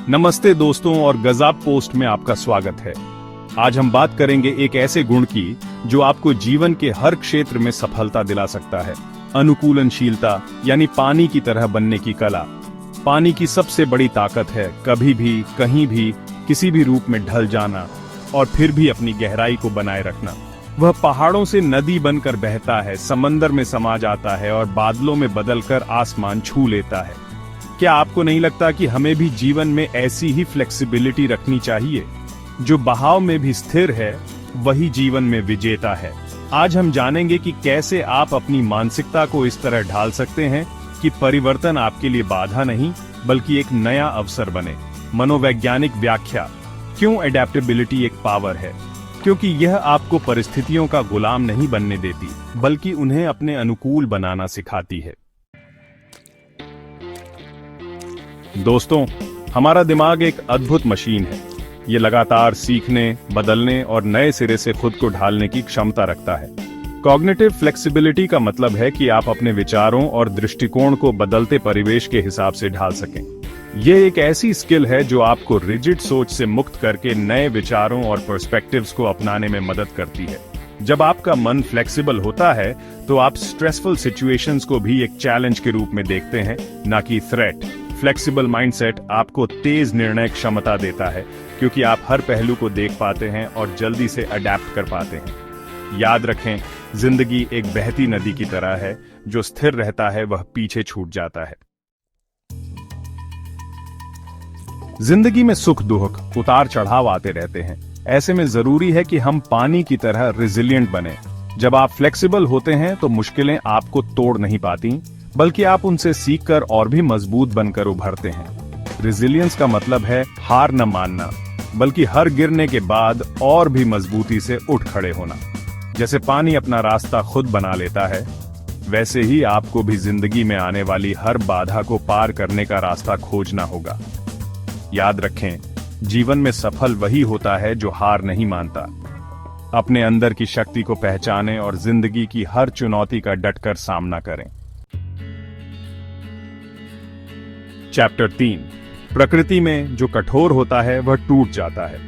नमस्ते दोस्तों और गज़ाब पोस्ट में आपका स्वागत है। आज हम बात करेंगे एक ऐसे गुण की जो आपको जीवन के हर क्षेत्र में सफलता दिला सकता है। अनुकूलनशीलता यानी पानी की तरह बनने की कला। पानी की सबसे बड़ी ताकत है कभी भी, कहीं भी, किसी भी रूप में ढल जाना और फिर भी अपनी गहराई को बनाए रखना। वह पहाड़ों से नदी बनकर बहता है, समंदर में समा जाता है और बादलों में बदलकर आसमान छू लेता है। क्या आपको नहीं लगता कि हमें भी जीवन में ऐसी ही फ्लेक्सिबिलिटी रखनी चाहिए? जो बहाव में भी स्थिर है वही जीवन में विजेता है। आज हम जानेंगे कि कैसे आप अपनी मानसिकता को इस तरह ढाल सकते हैं कि परिवर्तन आपके लिए बाधा नहीं बल्कि एक नया अवसर बने। मनोवैज्ञानिक व्याख्या, क्यों एडेप्टेबिलिटी एक पावर है? क्योंकि यह आपको परिस्थितियों का गुलाम नहीं बनने देती बल्कि उन्हें अपने अनुकूल बनाना सिखाती है। दोस्तों, हमारा दिमाग एक अद्भुत मशीन है। ये लगातार सीखने, बदलने और नए सिरे से खुद को ढालने की क्षमता रखता है। कॉग्निटिव फ्लेक्सिबिलिटी का मतलब है कि आप अपने विचारों और दृष्टिकोण को बदलते परिवेश के हिसाब से ढाल सकें। ये एक ऐसी स्किल है जो आपको रिजिड सोच से मुक्त करके नए विचारों और पर्सपेक्टिव्स को अपनाने में मदद करती है। जब आपका मन फ्लेक्सिबल होता है तो आप स्ट्रेसफुल सिचुएशंस को भी एक चैलेंज के रूप में देखते हैं, ना कि थ्रेट। फ्लेक्सिबल माइंडसेट आपको तेज निर्णय क्षमता देता है क्योंकि आप हर पहलू को देख पाते हैं और जल्दी से अडेप्ट कर पाते हैं। याद रखें, जिंदगी एक बहती नदी की तरह है, जो स्थिर रहता है वह पीछे छूट जाता है। जिंदगी में सुख दुख, उतार चढ़ाव आते रहते हैं। ऐसे में जरूरी है कि हम पानी की तरह रिजिलियंट बने। जब आप फ्लेक्सिबल होते हैं तो मुश्किलें आपको तोड़ नहीं पाती बल्कि आप उनसे सीखकर और भी मजबूत बनकर उभरते हैं। रेजिलियंस का मतलब है हार न मानना बल्कि हर गिरने के बाद और भी मजबूती से उठ खड़े होना। जैसे पानी अपना रास्ता खुद बना लेता है, वैसे ही आपको भी जिंदगी में आने वाली हर बाधा को पार करने का रास्ता खोजना होगा। याद रखें, जीवन में सफल वही होता है जो हार नहीं मानता। अपने अंदर की शक्ति को पहचानें और जिंदगी की हर चुनौती का डटकर सामना करें। चैप्टर 3, प्रकृति में जो कठोर होता है वह टूट जाता है।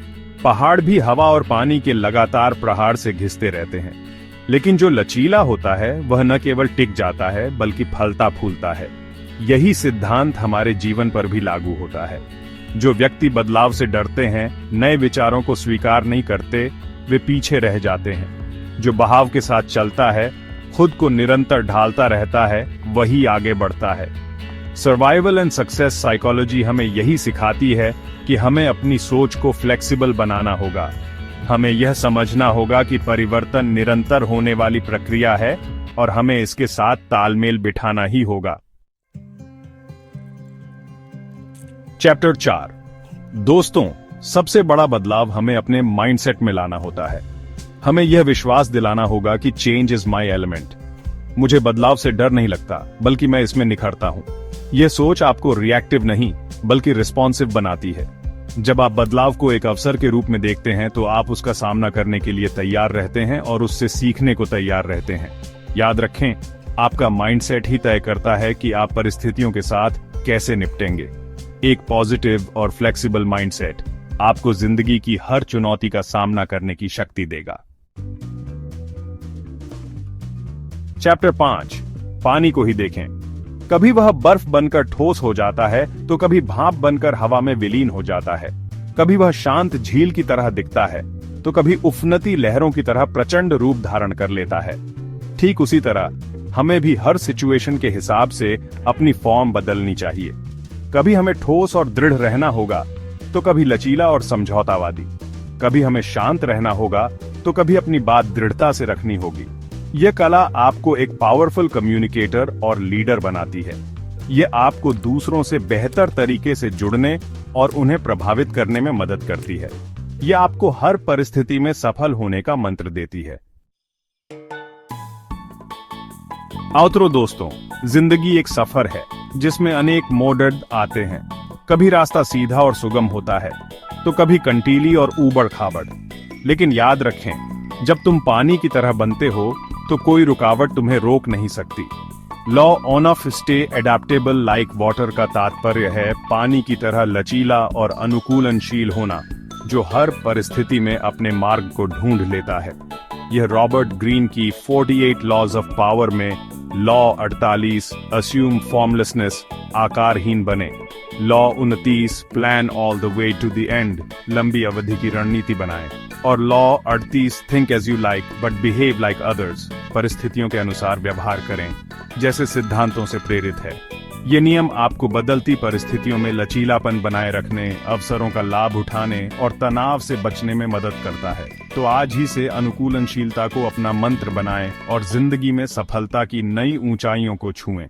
पहाड़ भी हवा और पानी के लगातार प्रहार से घिसते रहते हैं, लेकिन जो लचीला होता है वह न केवल टिक जाता है बल्कि फलता फूलता है। यही सिद्धांत हमारे जीवन पर भी लागू होता है। जो व्यक्ति बदलाव से डरते हैं, नए विचारों को स्वीकार नहीं करते, वे पीछे रह जाते हैं। जो बहाव के साथ चलता है, खुद को निरंतर ढालता रहता है, वही आगे बढ़ता है। सर्वाइवल एंड सक्सेस साइकोलॉजी हमें यही सिखाती है कि हमें अपनी सोच को फ्लेक्सिबल बनाना होगा। हमें यह समझना होगा कि परिवर्तन निरंतर होने वाली प्रक्रिया है और हमें इसके साथ तालमेल बिठाना ही होगा। चैप्टर 4, दोस्तों, सबसे बड़ा बदलाव हमें अपने माइंडसेट में लाना होता है। हमें यह विश्वास दिलाना होगा कि चेंज इज माई एलिमेंट। मुझे बदलाव से डर नहीं लगता बल्कि मैं इसमें निखरता हूं। यह सोच आपको रिएक्टिव नहीं बल्कि रिस्पॉन्सिव बनाती है। जब आप बदलाव को एक अवसर के रूप में देखते हैं तो आप उसका सामना करने के लिए तैयार रहते हैं और उससे सीखने को तैयार रहते हैं। याद रखें, आपका माइंडसेट ही तय करता है कि आप परिस्थितियों के साथ कैसे निपटेंगे। एक पॉजिटिव और फ्लेक्सिबल माइंडसेट आपको जिंदगी की हर चुनौती का सामना करने की शक्ति देगा। चैप्टर 5, पानी को ही देखें। कभी वह बर्फ बनकर ठोस हो जाता है तो कभी भाप बनकर हवा में विलीन हो जाता है। कभी वह शांत झील की तरह दिखता है तो कभी उफनती लहरों की तरह प्रचंड रूप धारण कर लेता है। ठीक उसी तरह हमें भी हर सिचुएशन के हिसाब से अपनी फॉर्म बदलनी चाहिए। कभी हमें ठोस और दृढ़ रहना होगा तो कभी लचीला और समझौतावादी। कभी हमें शांत रहना होगा तो कभी अपनी बात दृढ़ता से रखनी होगी। यह कला आपको एक पावरफुल कम्युनिकेटर और लीडर बनाती है। यह आपको दूसरों से बेहतर तरीके से जुड़ने और उन्हें प्रभावित करने में मदद करती है। यह आपको हर परिस्थिति में सफल होने का मंत्र देती है। आउटरो दोस्तों, जिंदगी एक सफर है जिसमें अनेक मोड़ आते हैं। कभी रास्ता सीधा और सुगम होता है तो कभी कंटीली और ऊबड़ खाबड़। लेकिन याद रखें, जब तुम पानी की तरह बनते हो तो कोई रुकावट तुम्हें रोक नहीं सकती। Law on off stay adaptable like water का तात्पर्य है पानी की तरह लचीला और अनुकूलनशील होना, जो हर परिस्थिति में अपने मार्ग को ढूंढ लेता है। यह रॉबर्ट ग्रीन की 48 लॉज ऑफ पावर में लॉ 48 अस्यूम फॉर्मलेसनेस आकारहीन बने, law 29 plan all the way to the end लंबी अवधि की रणनीति बनाएं, और law 38 think as you like but behave like others परिस्थितियों के अनुसार व्यवहार करें जैसे सिद्धांतों से प्रेरित है। ये नियम आपको बदलती परिस्थितियों में लचीलापन बनाए रखने, अवसरों का लाभ उठाने और तनाव से बचने में मदद करता है। तो आज ही से अनुकूलनशीलता को अपना मंत्र बनाएं और जिंदगी में सफलता की नई ऊंचाइयों को छुएं।